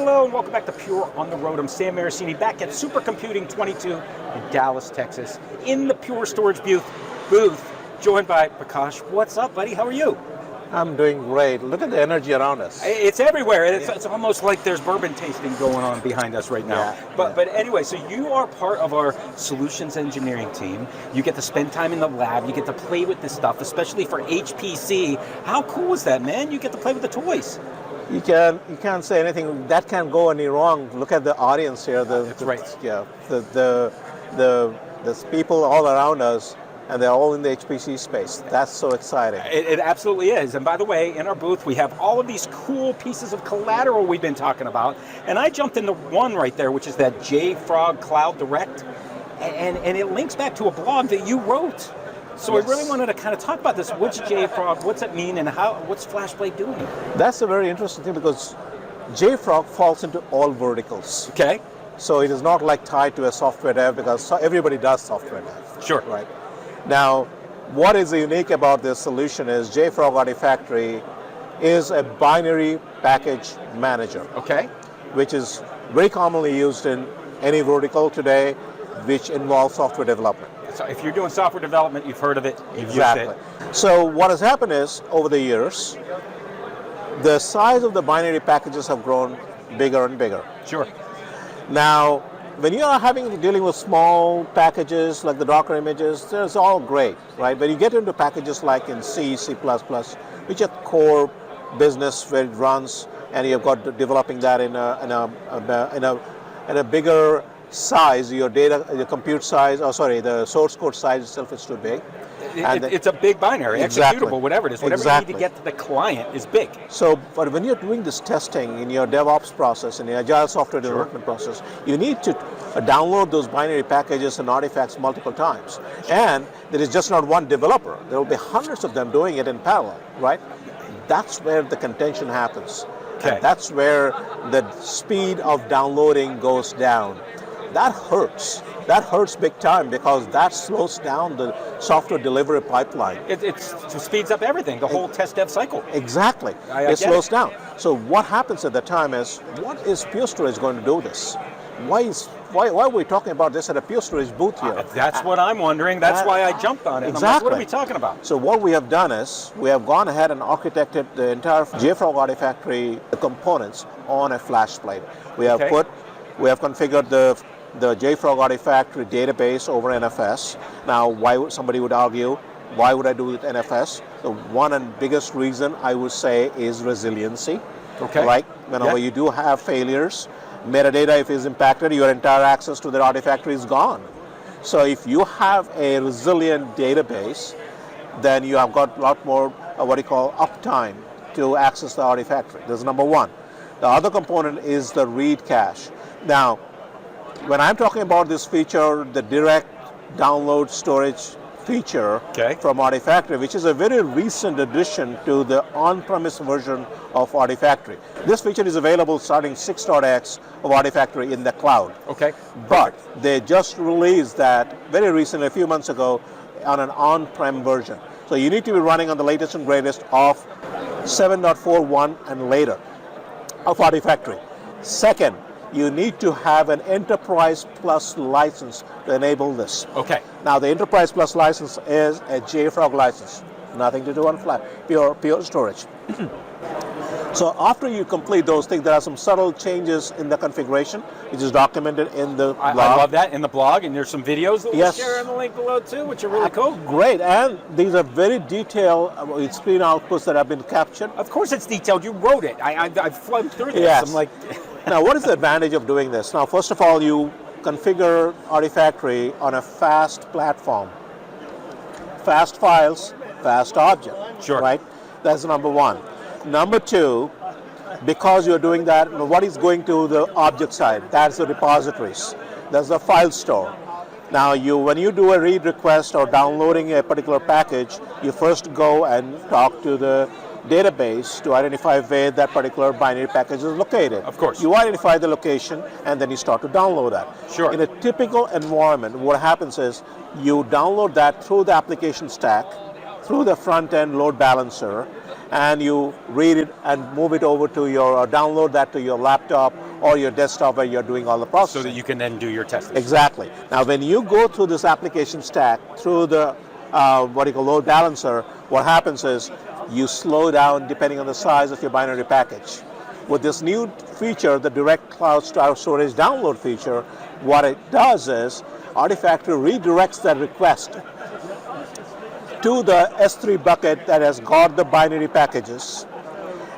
Hello and welcome back to Pure on the Road. I'm Sam Marasini back at Supercomputing 22 in Dallas, Texas, in the Pure Storage booth, joined by Prakash. What's up, buddy? How are you? I'm doing great. Look at the energy around us. It's everywhere. It's almost like there's bourbon tasting going on behind us right now. But anyway, so you are part of our solutions engineering team. You get to spend time in the lab. You get to play with this stuff, especially for HPC. How cool is that, man? You get to play with the toys. You can't say anything that can go any wrong. Look at the audience here. That's right. Yeah, the people all around us, and they're all in the HPC space. That's so exciting. It absolutely is. And by the way, in our booth, we have all of these cool pieces of collateral we've been talking about. And I jumped into one right there, which is that JFrog Cloud Direct. And it links back to a blog that you wrote. So yes. I really wanted to kind of talk about this. What's JFrog? What's it mean? And what's FlashBlade doing? That's a very interesting thing because JFrog falls into all verticals. Okay. So it is not like tied to a software dev because everybody does software dev. Sure. Right. Now, what is unique about this solution is JFrog Artifactory is a binary package manager. Okay. Which is very commonly used in any vertical today, which involves software development. So if you're doing software development, you've heard of it, you've exactly. used it. So what has happened is, over the years, the size of the binary packages have grown bigger and bigger. Sure. Now, when you are dealing with small packages like the Docker images, it's all great, right? When you get into packages like in C, C++, which are core business where it runs, and you've got developing that in a bigger size, your compute size, the source code size itself is too big. It's a big binary, exactly. executable, whatever it is. Whatever you need to get to the client is big. So, but when you're doing this testing in your DevOps process, in the agile software development process, you need to download those binary packages and artifacts multiple times. And there is just not one developer. There will be hundreds of them doing it in parallel, right? That's where the contention happens. Okay. And that's where the speed of downloading goes down. That hurts. That hurts big time because that slows down the software delivery pipeline. It speeds up everything, the whole test dev cycle. Exactly. It slows down. So what happens at the time is, what is Pure Storage going to do this? Why are we talking about this at a Pure Storage booth here? That's what I'm wondering. That's why I jumped on it. Exactly. I'm like, what are we talking about? So what we have done is, we have gone ahead and architected the entire JFrog Artifactory components on a FlashBlade. We have configured the JFrog Artifactory database over NFS. Now, somebody would argue, why would I do it NFS? The one and biggest reason I would say is resiliency. Okay. Right? Whenever you do have failures, metadata, if it is impacted, your entire access to the Artifactory is gone. So if you have a resilient database, then you have got a lot more uptime to access the Artifactory. That's number one. The other component is the read cache. Now, when I'm talking about this feature, the direct download storage feature from Artifactory, which is a very recent addition to the on-premise version of Artifactory. This feature is available starting 6.x of Artifactory in the cloud. Okay. But they just released that very recently, a few months ago, on an on-prem version. So you need to be running on the latest and greatest of 7.41 and later of Artifactory. Second, you need to have an Enterprise Plus license to enable this. Okay. Now, the Enterprise Plus license is a JFrog license. Nothing to do on Pure Storage. So after you complete those things, there are some subtle changes in the configuration, which is documented in the blog. I love that in the blog, and there's some videos that we'll share in the link below too, which are really cool. Great, and these are very detailed screen outputs that have been captured. Of course it's detailed, you wrote it. I've flown through this. Yes. I'm like... Now, what is the advantage of doing this? Now, first of all, you configure Artifactory on a fast platform. Fast files, fast object. Sure. Right? That's number one. Number two, because you're doing that, what is going to the object side? That's the repositories. That's the file store. Now, when you do a read request or downloading a particular package, you first go and talk to the database to identify where that particular binary package is located. Of course. You identify the location and then you start to download that. Sure. In a typical environment, what happens is you download that through the application stack, through the front-end load balancer, and you read it and move it over to download that to your laptop or your desktop where you're doing all the processing. So that you can then do your testing. Exactly. Now, when you go through this application stack, through the what you call load balancer, what happens is you slow down depending on the size of your binary package. With this new feature, the direct cloud storage download feature, what it does is Artifactory redirects that request to the S3 bucket that has got the binary packages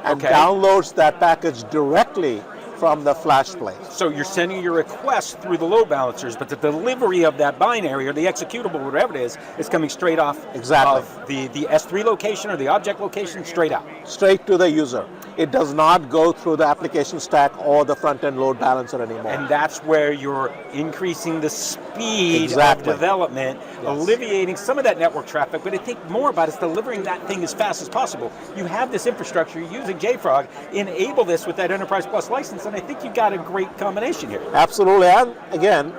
and downloads that package directly from the flash plate. So you're sending your request through the load balancers, but the delivery of that binary or the executable, whatever it is coming straight off of the S3 location or the object location straight out. Straight to the user. It does not go through the application stack or the front-end load balancer anymore. And that's where you're increasing the speed of development, alleviating some of that network traffic, but I think more about it's delivering that thing as fast as possible. You have this infrastructure, you're using JFrog, enable this with that Enterprise Plus license, and I think you've got a great combination here. Absolutely, and again,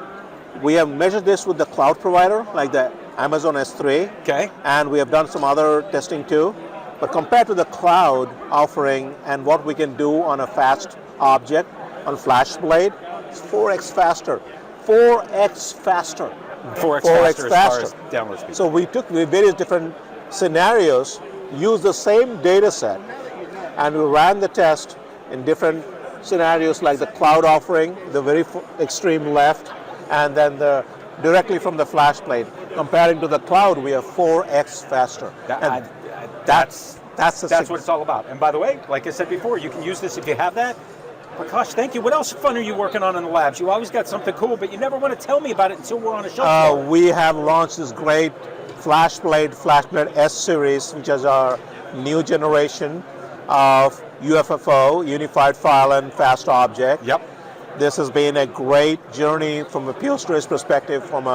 we have measured this with the cloud provider, like the Amazon S3, and we have done some other testing too. But compared to the cloud offering and what we can do on a fast object on FlashBlade, it's 4x faster. 4x faster. 4x faster as far as download speed. So we took various different scenarios, used the same data set, and we ran the test in different scenarios like the cloud offering, the very extreme left, and then the directly from the FlashBlade. Comparing to the cloud, we are 4x faster. That's what it's all about. And by the way, like I said before, you can use this if you have that. Prakash, thank you. What else fun are you working on in the labs? You always got something cool, but you never want to tell me about it until we're on a show floor. We have launched this great FlashBlade S series, which is our new generation of UFFO, Unified File and Fast Object. This has been a great journey from a pure storage perspective, from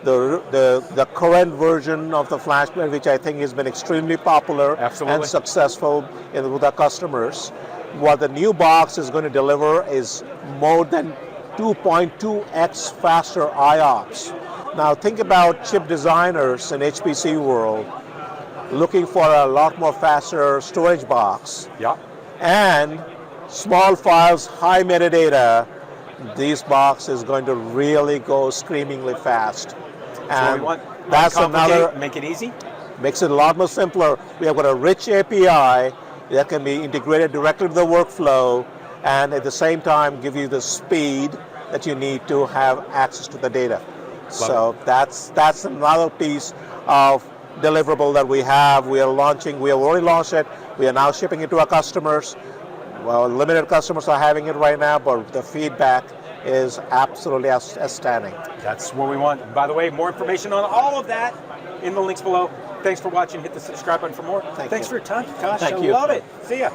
the current version of the FlashBlade, which I think has been extremely popular and successful with our customers. What the new box is going to deliver is more than 2.2x faster IOPS. Now think about chip designers in HPC world looking for a lot more faster storage box. And small files, high metadata, this box is going to really go screamingly fast. And that's another, make it easy? Makes it a lot more simpler. We have got a rich API that can be integrated directly to the workflow and at the same time give you the speed that you need to have access to the data. So that's another piece of deliverable that we have. We are launching, we have already launched it. We are now shipping it to our customers. Well, limited customers are having it right now, but the feedback is absolutely outstanding. That's what we want. By the way, more information on all of that in the links below. Thanks for watching. Hit the subscribe button for more. Thanks for your time, Prakash. I love it. See ya.